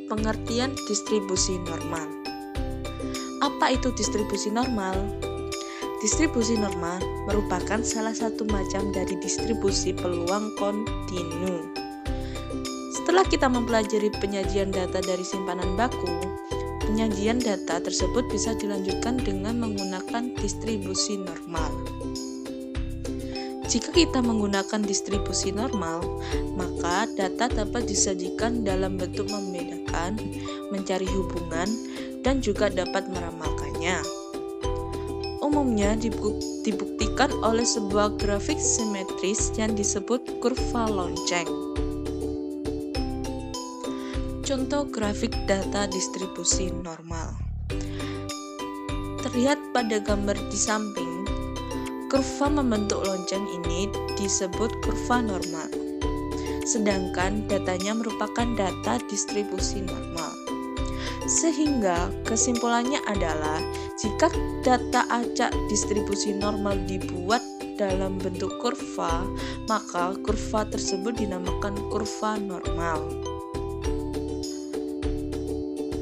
pengertian distribusi normal. Apa itu distribusi normal? Distribusi normal merupakan salah satu macam dari distribusi peluang kontinu. Setelah kita mempelajari penyajian data dari simpanan baku, penyajian data tersebut bisa dilanjutkan dengan menggunakan distribusi normal. Jika kita menggunakan distribusi normal, maka data dapat disajikan dalam bentuk membedakan, mencari hubungan, dan juga dapat meramalkannya. Umumnya dibuktikan oleh sebuah grafik simetris yang disebut kurva lonceng. Contoh grafik data distribusi normal. Terlihat pada gambar di samping, kurva membentuk lonceng ini disebut kurva normal. Sedangkan datanya merupakan data distribusi normal. Sehingga kesimpulannya adalah jika data acak distribusi normal dibuat dalam bentuk kurva, maka kurva tersebut dinamakan kurva normal.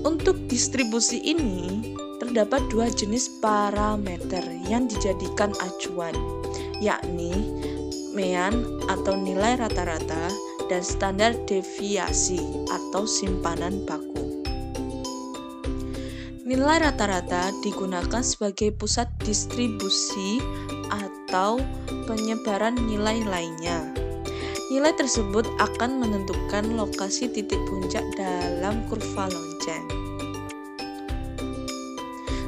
Untuk distribusi ini, terdapat dua jenis parameter yang dijadikan acuan, yakni mean atau nilai rata-rata dan standar deviasi atau simpanan baku. Nilai rata-rata digunakan sebagai pusat distribusi atau penyebaran nilai lainnya. Nilai tersebut akan menentukan lokasi titik puncak dalam kurva lonceng.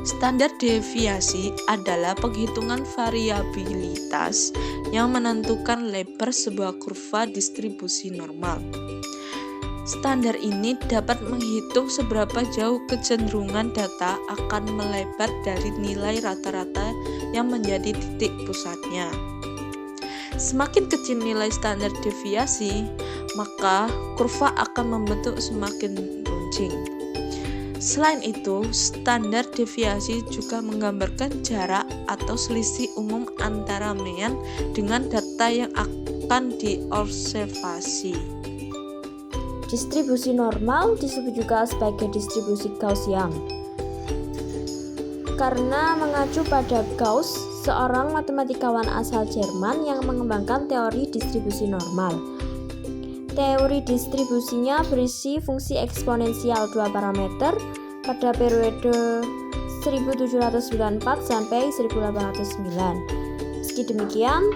Standar deviasi adalah penghitungan variabilitas yang menentukan lebar sebuah kurva distribusi normal. Standar ini dapat menghitung seberapa jauh kecenderungan data akan melebar dari nilai rata-rata yang menjadi titik pusatnya. Semakin kecil nilai standar deviasi, maka kurva akan membentuk semakin runcing. Selain itu, standar deviasi juga menggambarkan jarak atau selisih umum antara mean dengan data yang akan diobservasi. Distribusi normal disebut juga sebagai distribusi Gaussian. Karena mengacu pada Gauss, seorang matematikawan asal Jerman yang mengembangkan teori distribusi normal. Teori distribusinya berisi fungsi eksponensial dua parameter pada periode 1794 sampai 1809. Meski demikian,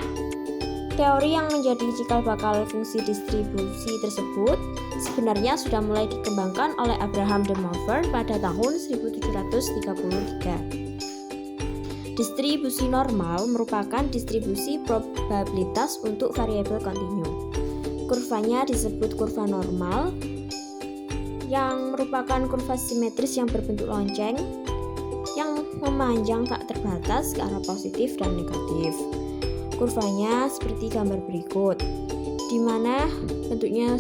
teori yang menjadi cikal bakal fungsi distribusi tersebut sebenarnya sudah mulai dikembangkan oleh Abraham de Moivre pada tahun 1733. Distribusi normal merupakan distribusi probabilitas untuk variabel kontinu. Kurvanya disebut kurva normal, yang merupakan kurva simetris yang berbentuk lonceng yang memanjang tak terbatas ke arah positif dan negatif. Kurvanya seperti gambar berikut, di mana bentuknya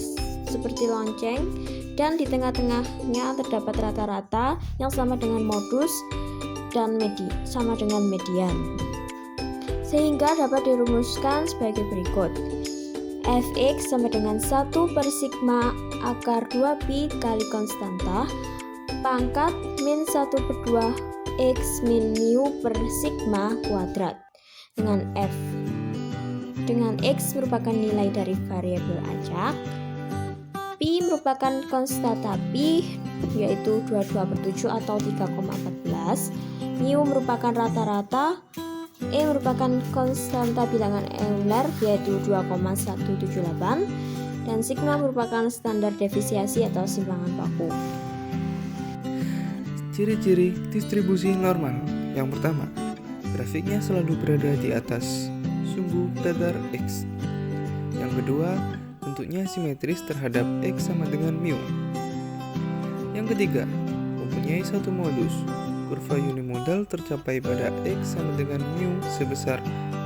seperti lonceng dan di tengah-tengahnya terdapat rata-rata yang sama dengan modus dan sama dengan median. Sehingga dapat dirumuskan sebagai berikut. Fx sama dengan 1 per sigma akar 2pi kali konstanta pangkat min 1 per 2 x min mu per sigma kuadrat dengan f. Dengan x merupakan nilai dari variabel acak, pi merupakan konstanta pi yaitu 22/7 atau 3,14, mu merupakan rata-rata, e merupakan konstanta bilangan Euler yaitu 2,178, dan sigma merupakan standar deviasi atau simpangan baku. Ciri-ciri distribusi normal. Yang pertama, grafiknya selalu berada di atas sumbu datar X. Yang kedua, bentuknya simetris terhadap X sama dengan mu. Yang ketiga, mempunyai satu modus. Kurva unimodal tercapai pada X sama dengan mu sebesar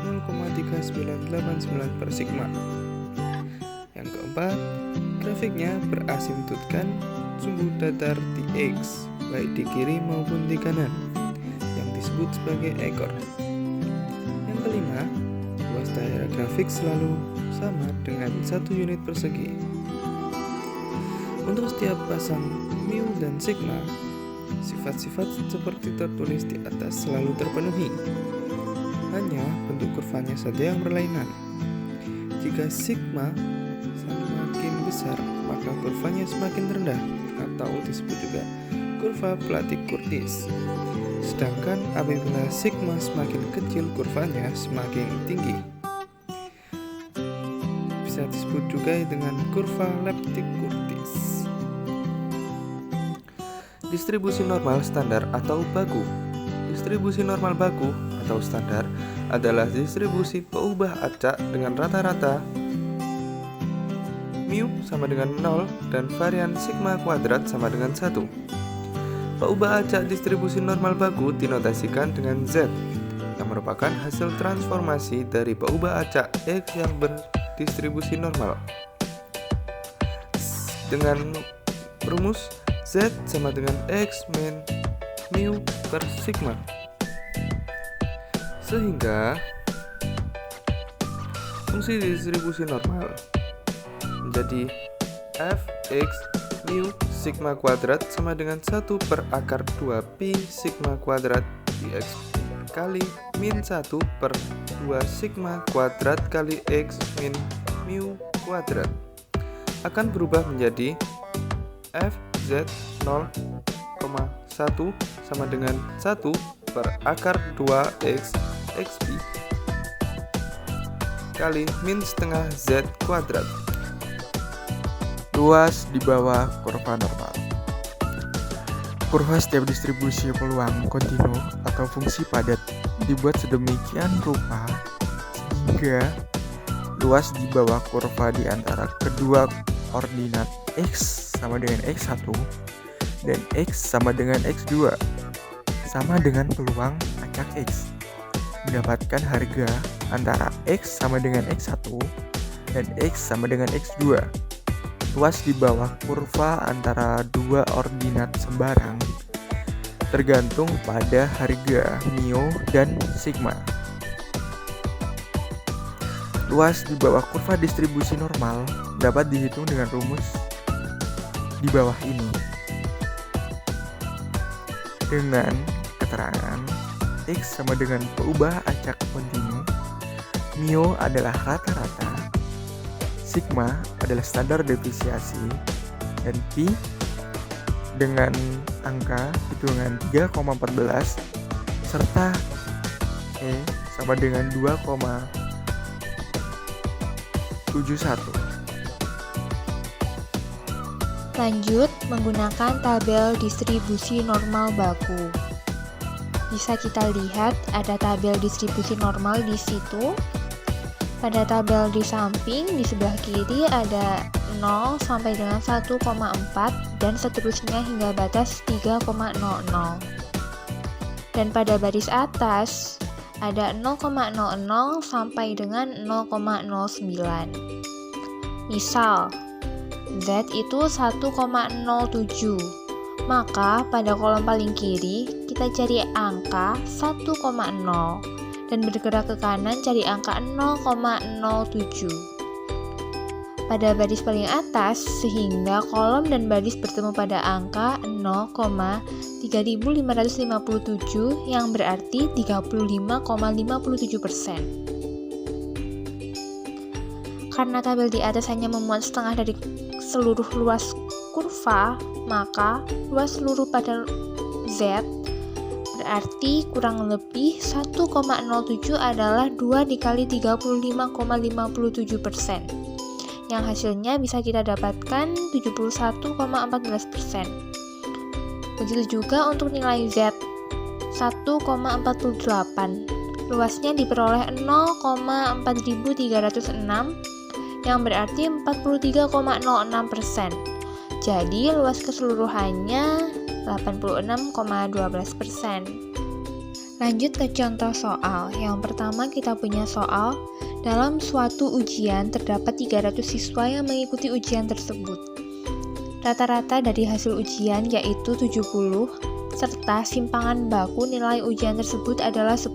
0,3989 per sigma. Yang keempat, grafiknya berasimtutkan sumbu datar di X, baik di kiri maupun di kanan, yang disebut sebagai ekor. Yang kelima, ruas daerah grafik selalu sama dengan 1 unit persegi. Untuk setiap pasang mu, dan sigma, sifat-sifat seperti tertulis di atas selalu terpenuhi. Hanya bentuk kurvanya saja yang berlainan. Jika sigma semakin besar, maka kurvanya semakin rendah, atau disebut juga kurva Platy-Curtis. Sedangkan apabila sigma semakin kecil, kurvanya semakin tinggi. Bisa disebut juga dengan kurva Lepti-Curtis. Distribusi normal standar atau baku. Distribusi normal baku atau standar adalah distribusi peubah acak dengan rata-rata mu sama dengan 0 dan varian sigma kuadrat sama dengan 1. Peubah acak distribusi normal baku dinotasikan dengan Z, yang merupakan hasil transformasi dari peubah acak X yang berdistribusi normal. Dengan rumus Z sama dengan X min mu per sigma. Sehingga fungsi distribusi normal menjadi fx mu sigma kuadrat sama dengan 1 per akar 2 pi sigma kuadrat dx kali min 1 per 2 sigma kuadrat kali x min mu kuadrat akan berubah menjadi fz 0,1 sama dengan 1 per akar 2x xp kali min setengah z kuadrat. Luas di bawah kurva normal. Kurva setiap distribusi peluang kontinu atau fungsi padat dibuat sedemikian rupa sehingga luas di bawah kurva di antara kedua koordinat x sama dengan x1 dan x sama dengan x2 sama dengan peluang acak x. Mendapatkan harga antara x sama dengan x1 dan x sama dengan x2. Luas di bawah kurva antara dua ordinat sembarang tergantung pada harga mu dan sigma. Luas di bawah kurva distribusi normal dapat dihitung dengan rumus di bawah ini. Dengan keterangan x sama dengan peubah acak kontinu, mu adalah rata-rata, sigma adalah standar deviasi, dan pi dengan angka hitungan 3,14 serta e sama dengan 2,71. Lanjut menggunakan tabel distribusi normal baku. Bisa kita lihat ada tabel distribusi normal di situ. Pada tabel di samping di sebelah kiri ada 0 sampai dengan 1,4 dan seterusnya hingga batas 3,00. Dan pada baris atas ada 0,00 sampai dengan 0,09. Misal Z itu 1,07. Maka pada kolom paling kiri kita cari angka 1,0 dan bergerak ke kanan cari angka 0,07. Pada baris paling atas sehingga kolom dan baris bertemu pada angka 0,3557 yang berarti 35,57%. Karena tabel di atas hanya memuat setengah dari seluruh luas kurva, maka luas seluruh pada Z berarti kurang lebih 1,07 adalah 2 dikali 35,57%, yang hasilnya bisa kita dapatkan 71,14%. Begitu juga untuk nilai Z 1,48, luasnya diperoleh 0,4306 yang berarti 43,06%. Jadi luas keseluruhannya 86,12%. Lanjut ke contoh soal. Yang pertama kita punya soal, dalam suatu ujian terdapat 300 siswa yang mengikuti ujian tersebut. Rata-rata dari hasil ujian yaitu 70, serta simpangan baku nilai ujian tersebut adalah 10.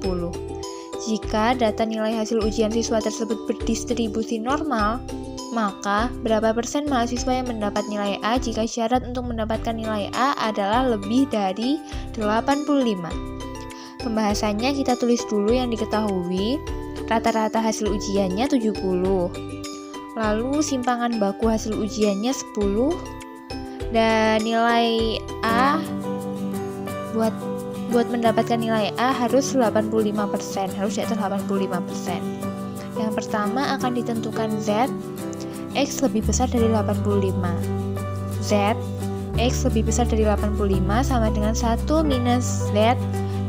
Jika data nilai hasil ujian siswa tersebut berdistribusi normal, Maka, berapa persen mahasiswa yang mendapat nilai A jika syarat untuk mendapatkan nilai A adalah lebih dari 85? Pembahasannya kita tulis dulu yang diketahui. Rata-rata hasil ujiannya 70. Lalu simpangan baku hasil ujiannya 10. Dan nilai A buat mendapatkan nilai A harus 85%, harus di atas 85%. Yang pertama akan ditentukan Z, X lebih besar dari 85. Z, X lebih besar dari 85 sama dengan 1 minus Z,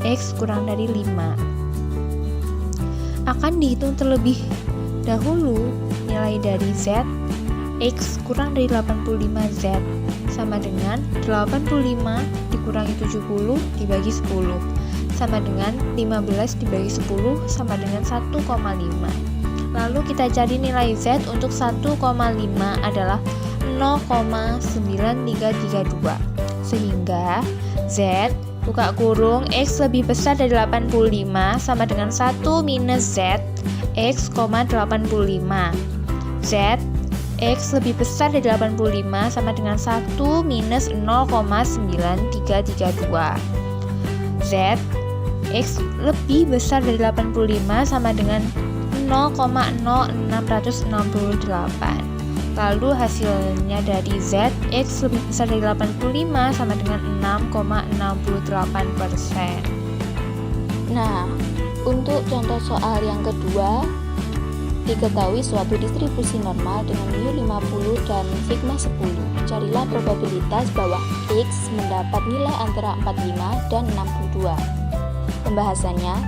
X kurang dari 5. Akan dihitung terlebih dahulu nilai dari Z, X kurang dari 85Z sama dengan 85 dikurangi 70 dibagi 10 sama dengan 15 dibagi 10 sama dengan 1,5. Lalu kita cari nilai Z untuk 1,5 adalah 0,9332. Sehingga Z buka kurung X lebih besar dari 85 sama dengan 1 minus Z X, 85. Z X lebih besar dari 85 sama dengan 1 minus 0,9332. Z X lebih besar dari 85 sama dengan 0,0668. Lalu hasilnya dari Z, X lebih besar dari 85 sama dengan 6,68%. Nah, untuk contoh soal yang kedua, diketahui suatu distribusi normal dengan mu 50 dan sigma 10. Carilah probabilitas bahwa X mendapat nilai antara 45 dan 62. Pembahasannya,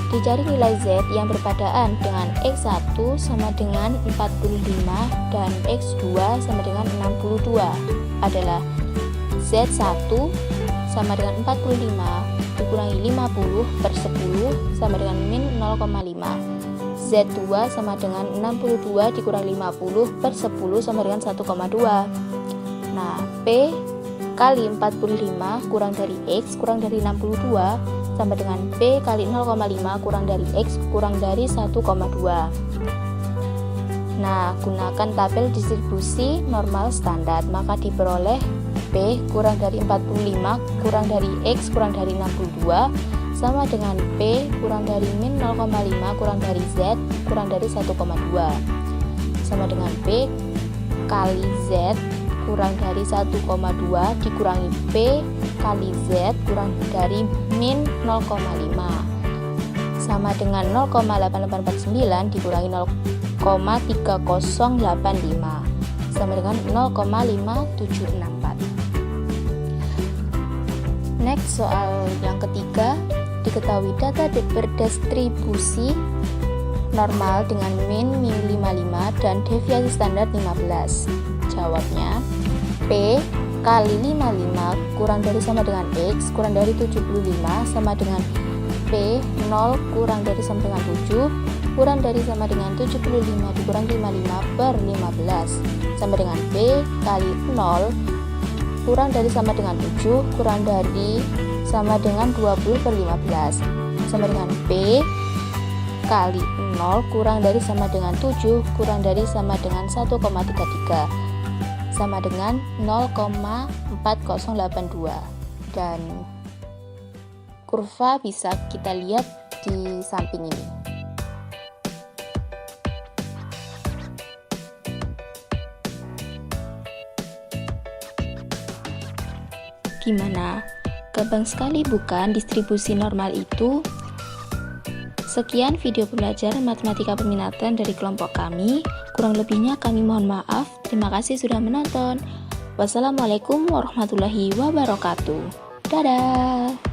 dicari nilai Z yang berpadaan dengan X1 sama dengan 45 dan X2 sama dengan 62 adalah Z1 sama dengan 45 dikurangi 50 per 10 sama dengan min 0,5. Z2 sama dengan 62 dikurangi 50 per 10 sama dengan 1,2. Nah, P kali 45 kurang dari X kurang dari 62 sama dengan P kali 0,5 kurang dari X kurang dari 1,2. Nah, gunakan tabel distribusi normal standar, maka diperoleh P kurang dari 45 kurang dari X kurang dari 62 sama dengan P kurang dari min 0,5 kurang dari Z kurang dari 1,2 sama dengan P kali Z kurang dari 1,2 dikurangi P kali Z kurang dari min 0,5 sama dengan 0,8849 dikurangi 0,3085 sama dengan 0,5764. Next, soal yang ketiga, diketahui data berdistribusi normal dengan min mu 55 dan deviasi standar 15. Jawabnya, P kali 55 kurang dari sama dengan X kurang dari 75 sama dengan P 0 kurang dari sama dengan 7 kurang dari sama dengan 75 dikurang 55 per 15 sama dengan P kali 0 kurang dari sama dengan 7 kurang dari sama dengan 20 per 15 sama dengan P kali 0 kurang dari sama dengan 7 kurang dari sama dengan 1,33 sama dengan 0,4082. Dan kurva bisa kita lihat di samping ini. Gimana? Gampang sekali bukan distribusi normal itu? Sekian video pembelajaran matematika peminatan dari kelompok kami. Kurang lebihnya kami mohon maaf. Terima kasih sudah menonton. Wassalamualaikum warahmatullahi wabarakatuh. Dadah.